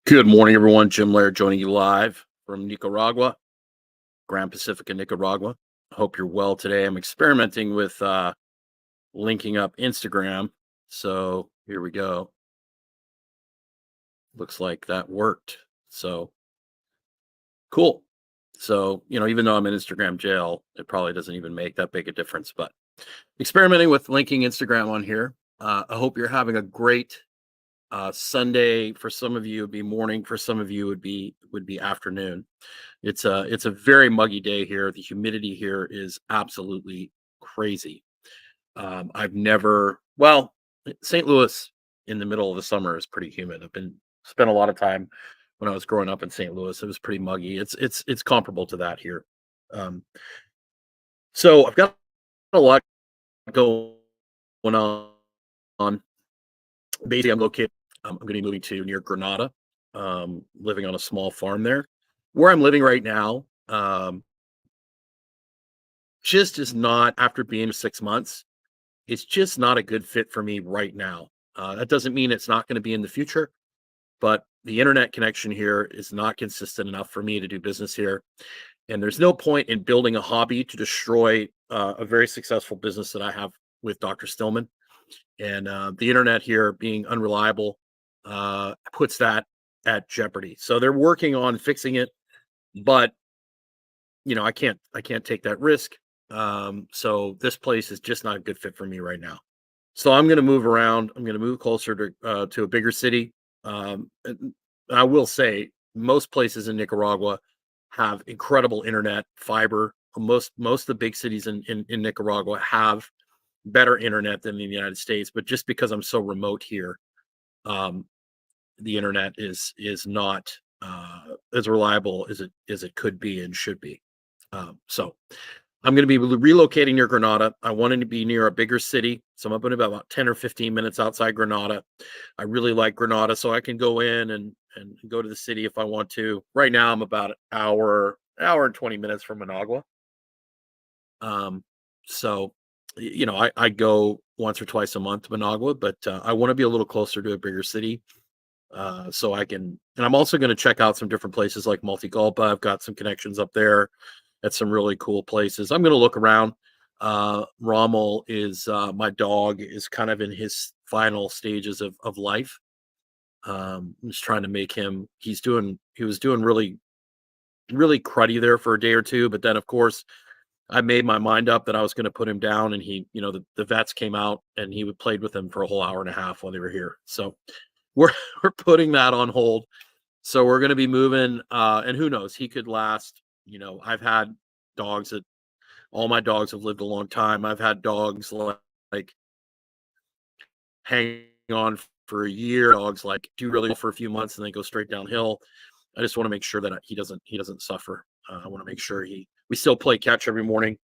Good morning, everyone. Jim Laird joining you live from Nicaragua, Grand Pacifica, Nicaragua. I hope you're well today. I'm experimenting with linking up Instagram. So here we go. Looks like that worked. So cool. So, even though I'm in Instagram jail, it probably doesn't even make that big a difference. But experimenting with linking Instagram on here. I hope you're having a great Sunday. For some of you, it'd be morning. For some of you, would be afternoon. It's a very muggy day here. The humidity here is absolutely crazy. I've never well, St. Louis in the middle of the summer is pretty humid. I've been spent a lot of time when I was growing up in St. Louis. It was pretty muggy. It's comparable to that here. Um, so I've got a lot going on. Basically, I'm located. I'm going to be moving to near Granada. Living on a small farm there. Where I'm living right now, just is not after being 6 months. It's just not a good fit for me right now. That doesn't mean it's not going to be in the future, but the internet connection here is not consistent enough for me to do business here. And there's no point in building a hobby to destroy a very successful business that I have with Dr. Stillman. And the internet here being unreliable puts that at jeopardy. So they're working on fixing it, but I can't take that risk. So this place is just not a good fit for me right now. So I'm going to move around. I'm going to move closer to a bigger city. And I will say most places in Nicaragua have incredible internet fiber. Most of the big cities in Nicaragua have better internet than in the United States. But just because I'm so remote here, um, the internet is not as reliable as it could be and should be. So I'm going to be relocating near Granada. I wanted to be near a bigger city, so I'm going to be about 10 or 15 minutes outside Granada. I really like Granada, so I can go in and go to the city if I want to. Right now, I'm about an hour and 20 minutes from Managua. Um, so I go once or twice a month to Managua, but I want to be a little closer to a bigger city. So I can, and I'm also going to check out some different places like Multigalpa. I've got some connections up there at some really cool places. I'm going to look around. Rommel is my dog is kind of in his final stages of life. I'm just trying to make him. He was doing really cruddy there for a day or two, but then of course I made my mind up that I was going to put him down, and the vets came out and he would played with him for a whole hour and a half while they were here. So we're we're putting that on hold. So we're going to be moving, and who knows? He could last. I've had dogs that all my dogs have lived a long time. I've had dogs like hang on for a year. Dogs like do really well for a few months and then go straight downhill. I just want to make sure that he doesn't suffer. I want to make sure we still play catch every morning,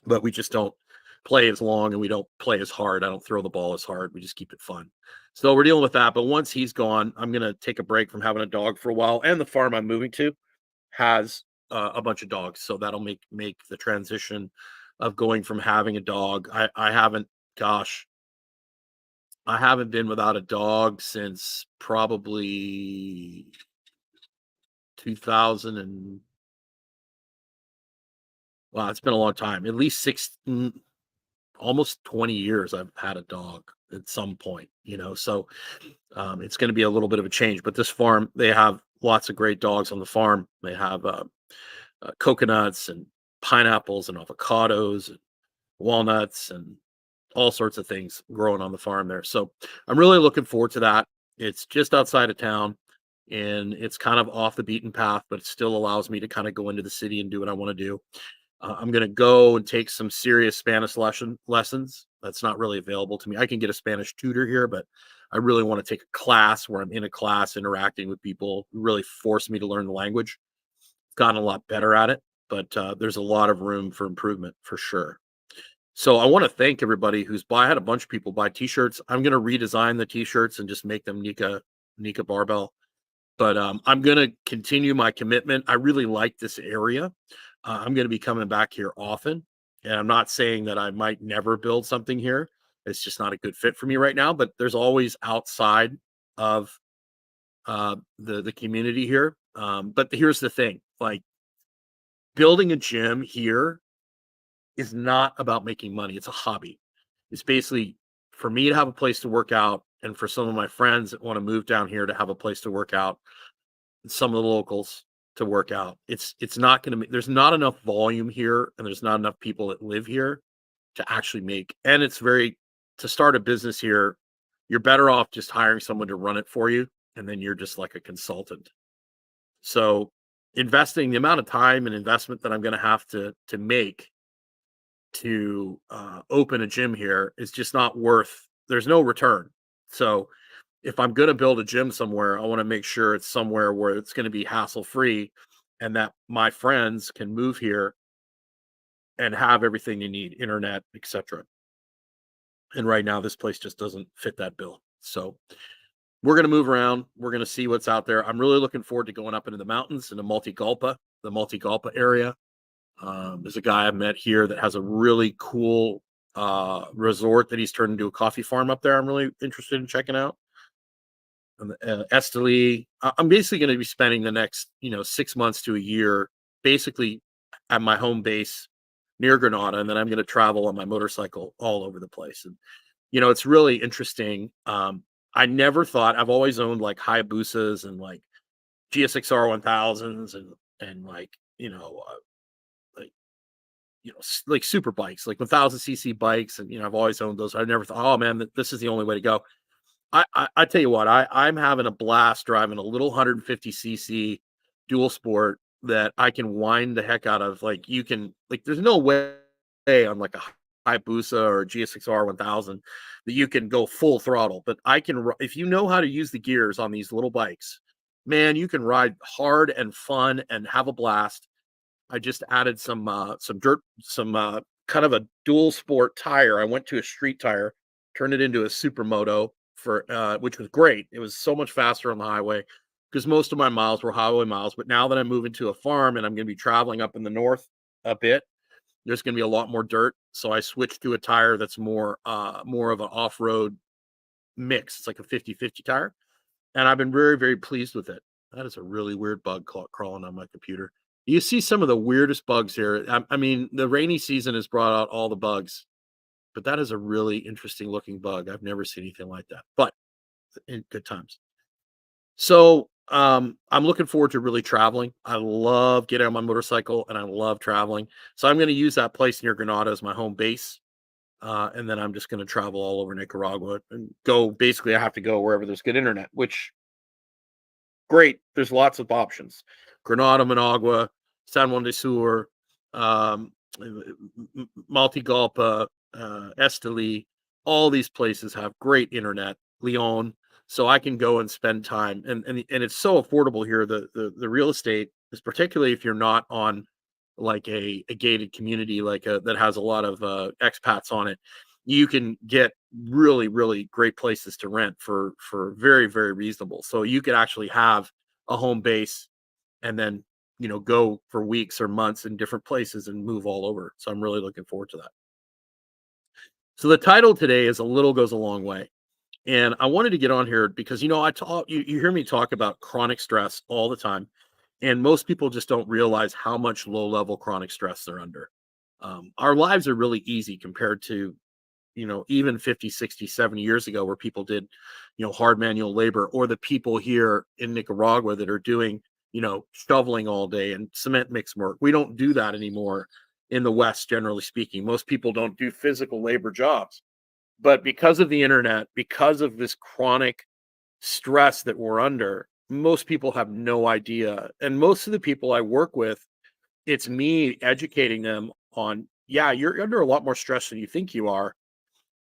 but we just don't play as long and we don't play as hard. I don't throw the ball as hard. We just keep it fun. So we're dealing with that. But once he's gone, I'm going to take a break from having a dog for a while. And the farm I'm moving to has a bunch of dogs. So that'll make the transition of going from having a dog. Gosh, I haven't been without a dog since probably 2000 and wow, it's been a long time. At least almost 20 years I've had a dog at some point. So it's going to be a little bit of a change. But this farm, they have lots of great dogs on the farm. They have coconuts and pineapples and avocados and walnuts and all sorts of things growing on the farm there. So I'm really looking forward to that. It's just outside of town and it's kind of off the beaten path, but it still allows me to kind of go into the city and do what I want to do. I'm going to go and take some serious Spanish lessons. That's not really available to me. I can get a Spanish tutor here, but I really want to take a class where I'm in a class interacting with people who really force me to learn the language. Gotten a lot better at it, but there's a lot of room for improvement for sure. So I want to thank everybody who's I had a bunch of people buy t-shirts. I'm going to redesign the t-shirts and just make them Nika barbell. But I'm going to continue my commitment. I really like this area. I'm going to be coming back here often. And I'm not saying that I might never build something here. It's just not a good fit for me right now. But there's always outside of the community here. But here's the thing: like building a gym here is not about making money. It's a hobby. It's basically for me to have a place to work out, and for some of my friends that want to move down here to have a place to work out. Some of the locals to work out. It's not going to. There's not enough volume here, and there's not enough people that live here to actually make. And it's very to start a business here. You're better off just hiring someone to run it for you, and then you're just like a consultant. So investing the amount of time and investment that I'm going to have to make to open a gym here is just not worth. There's no return. So if I'm going to build a gym somewhere, I want to make sure it's somewhere where it's going to be hassle free, and that my friends can move here and have everything they need, internet, etc. And right now, this place just doesn't fit that bill. So we're going to move around. We're going to see what's out there. I'm really looking forward to going up into the mountains in the Multigalpa area. There's a guy I met here that has a really cool resort that he's turned into a coffee farm up there. I'm really interested in checking out. And Esteli. I'm basically going to be spending the next 6 months to a year basically at my home base near Granada, and then I'm going to travel on my motorcycle all over the place. And it's really interesting. I never thought. I've always owned like Hayabusas and like GSXR 1000s and like like like super bikes, like 1000cc bikes, and I've always owned those. I never thought, oh man, this is the only way to go. I tell you what, I'm having a blast driving a little 150cc dual sport that I can wind the heck out of. Like you can, like, there's no way on like a Hayabusa or a GSXR 1000 that you can go full throttle. But I can, if you know how to use the gears on these little bikes, man, you can ride hard and fun and have a blast. I just added some dirt, some kind of a dual sport tire. I went to a street tire, turned it into a supermoto for which was great. It was so much faster on the highway because most of my miles were highway miles. But now that I'm moving to a farm and I'm going to be traveling up in the north a bit, there's going to be a lot more dirt. So I switched to a tire that's more of an off-road mix. It's like a 50-50 tire. And I've been very, very pleased with it. That is a really weird bug crawling on my computer. You see some of the weirdest bugs here. I mean, the rainy season has brought out all the bugs, but that is a really interesting looking bug. I've never seen anything like that, but in good times. So I'm looking forward to really traveling. I love getting on my motorcycle and I love traveling. So I'm going to use that place near Granada as my home base. And then I'm just going to travel all over Nicaragua and go. Basically, I have to go wherever there's good internet, which great. There's lots of options. Granada, Managua, San Juan de Sur, um, Maltigalpa, Esteli. All these places have great internet. Leon, so I can go and spend time, and it's so affordable here. The real estate is, particularly if you're not on like a gated community that has a lot of expats on it. You can get really, really great places to rent for very, very reasonable. So you could actually have a home base and then go for weeks or months in different places and move all over. So I'm really looking forward to that. So the title today is "A Little Goes a Long Way." And I wanted to get on here because you hear me talk about chronic stress all the time, and most people just don't realize how much low level chronic stress they're under. Our lives are really easy compared to even 50, 60, 70 years ago, where people did hard manual labor, or the people here in Nicaragua that are doing shoveling all day and cement mix work. We don't do that anymore in the West. Generally speaking, most people don't do physical labor jobs, but because of the internet, because of this chronic stress that we're under, most people have no idea. And most of the people I work with, it's me educating them on, yeah, you're under a lot more stress than you think you are.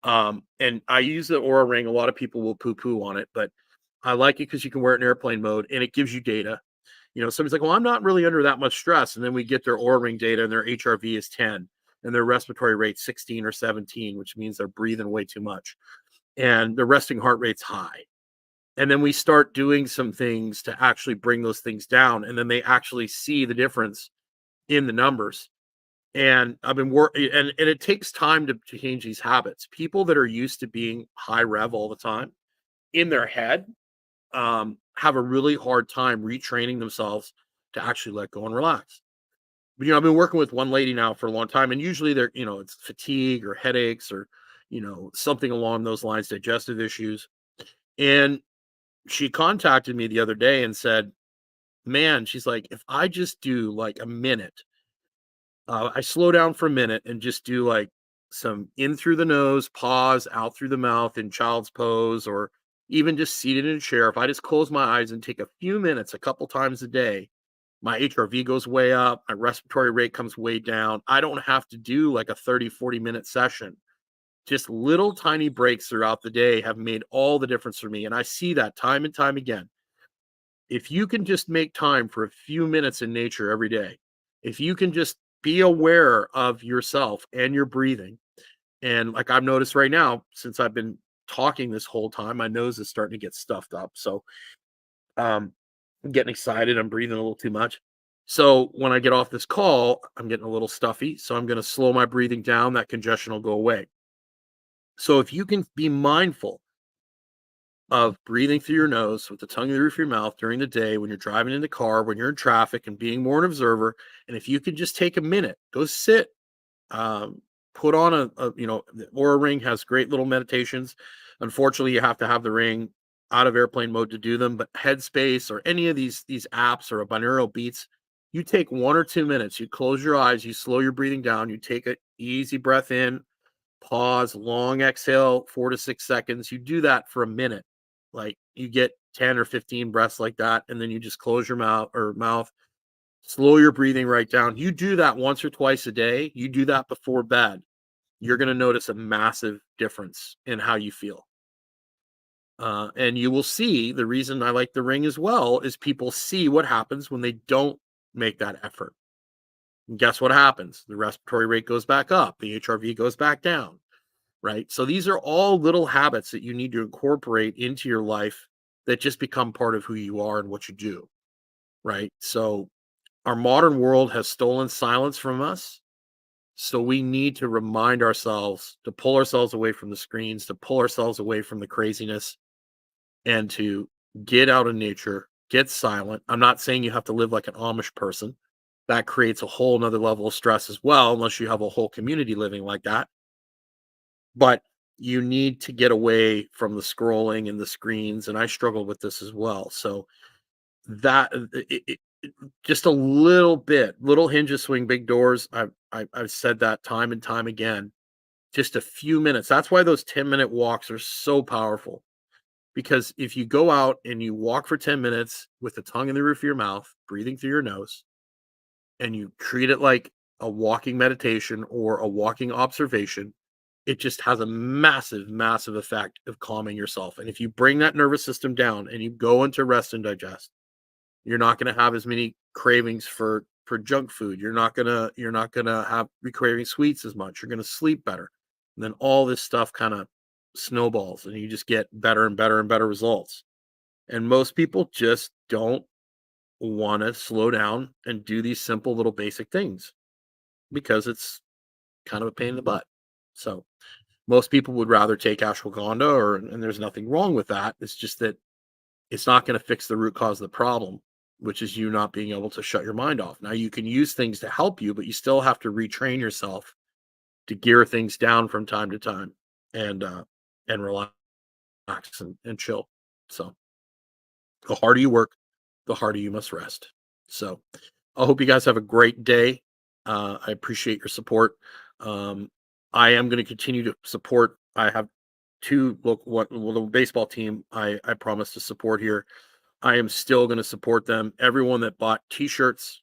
And I use the Aura Ring. A lot of people will poo-poo on it, but I like it because you can wear it in airplane mode and it gives you data. Somebody's like, well, I'm not really under that much stress. And then we get their Aura Ring data and their HRV is 10 and their respiratory rate 16 or 17, which means they're breathing way too much. And the resting heart rate's high. And then we start doing some things to actually bring those things down. And then they actually see the difference in the numbers. And I've been working, and it takes time to change these habits. People that are used to being high rev all the time in their head, have a really hard time retraining themselves to actually let go and relax. But, I've been working with one lady now for a long time, and usually they're, it's fatigue or headaches or, something along those lines, digestive issues. And she contacted me the other day and said, man, she's like, if I just do like a minute, I slow down for a minute and just do like some in through the nose, pause, out through the mouth in child's pose, or even just seated in a chair. If I just close my eyes and take a few minutes a couple times a day, my HRV goes way up, my respiratory rate comes way down. I don't have to do like a 30-40 minute session. Just little tiny breaks throughout the day have made all the difference for me. And I see that time and time again. If you can just make time for a few minutes in nature every day, if you can just be aware of yourself and your breathing. And like I've noticed right now, since I've been talking this whole time, my nose is starting to get stuffed up. So I'm getting excited. I'm breathing a little too much. So when I get off this call, I'm getting a little stuffy. So I'm going to slow my breathing down. That congestion will go away. So if you can be mindful of breathing through your nose with the tongue in the roof of your mouth during the day, when you're driving in the car, when you're in traffic, and being more an observer, and if you can just take a minute, go sit, um, put on the Aura Ring has great little meditations. Unfortunately, you have to have the ring out of airplane mode to do them, but Headspace or any of these apps or a binaural beats, you take 1 or 2 minutes, you close your eyes, you slow your breathing down, you take an easy breath in, pause, long exhale, 4 to 6 seconds. You do that for a minute. Like you get 10 or 15 breaths like that, and then you just close your mouth, slow your breathing right down. You do that once or twice a day. You do that before bed. You're going to notice a massive difference in how you feel. And you will see the reason I like the ring as well is people see what happens when they don't make that effort. And guess what happens? The respiratory rate goes back up, the HRV goes back down, right? So these are all little habits that you need to incorporate into your life that just become part of who you are and what you do, right? So our modern world has stolen silence from us. So we need to remind ourselves to pull ourselves away from the screens, to pull ourselves away from the craziness, and to get out in nature, get silent. I'm not saying you have to live like an Amish person. That creates a whole nother level of stress as well, unless you have a whole community living like that. But you need to get away from the scrolling and the screens. And I struggle with this as well. So that just a little bit, little hinges swing big doors. I've said that time and time again. Just a few minutes. That's why those 10-minute walks are so powerful. Because if you go out and you walk for 10 minutes with the tongue in the roof of your mouth, breathing through your nose, and you treat it like a walking meditation or a walking observation, it just has a massive, massive effect of calming yourself. And if you bring that nervous system down and you go into rest and digest, you're not going to have as many cravings for junk food. You're not gonna have be craving sweets as much. You're going to sleep better. And then all this stuff kind of snowballs and you just get better and better and better results. And most people just don't want to slow down and do these simple little basic things because it's kind of a pain in the butt. So most people would rather take ashwagandha and there's nothing wrong with that. It's just that it's not going to fix the root cause of the problem, which is you not being able to shut your mind off. Now you can use things to help you, but you still have to retrain yourself to gear things down from time to time and relax and chill. So the harder you work, the harder you must rest. So I hope you guys have a great day. I appreciate your support. Um, I am going to continue to support. I have two the baseball team I promise to support here. I am still going to support them. Everyone that bought t-shirts,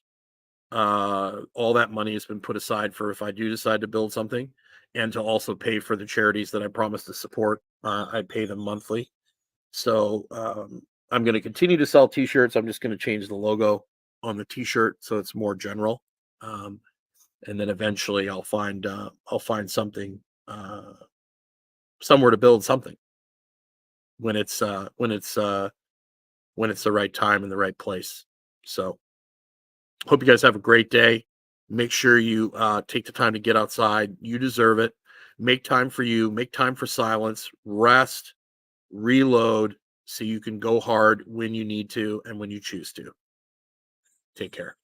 all that money has been put aside for if I do decide to build something and to also pay for the charities that I promise to support. I pay them monthly. So I'm going to continue to sell t-shirts. I'm just going to change the logo on the t-shirt so it's more general. Um, and then eventually I'll find something somewhere to build something when it's the right time and the right place. So hope you guys have a great day. Make sure you take the time to get outside. You deserve it. Make time for you. Make time for silence. Rest. Reload. so you can go hard when you need to and when you choose to. Take care.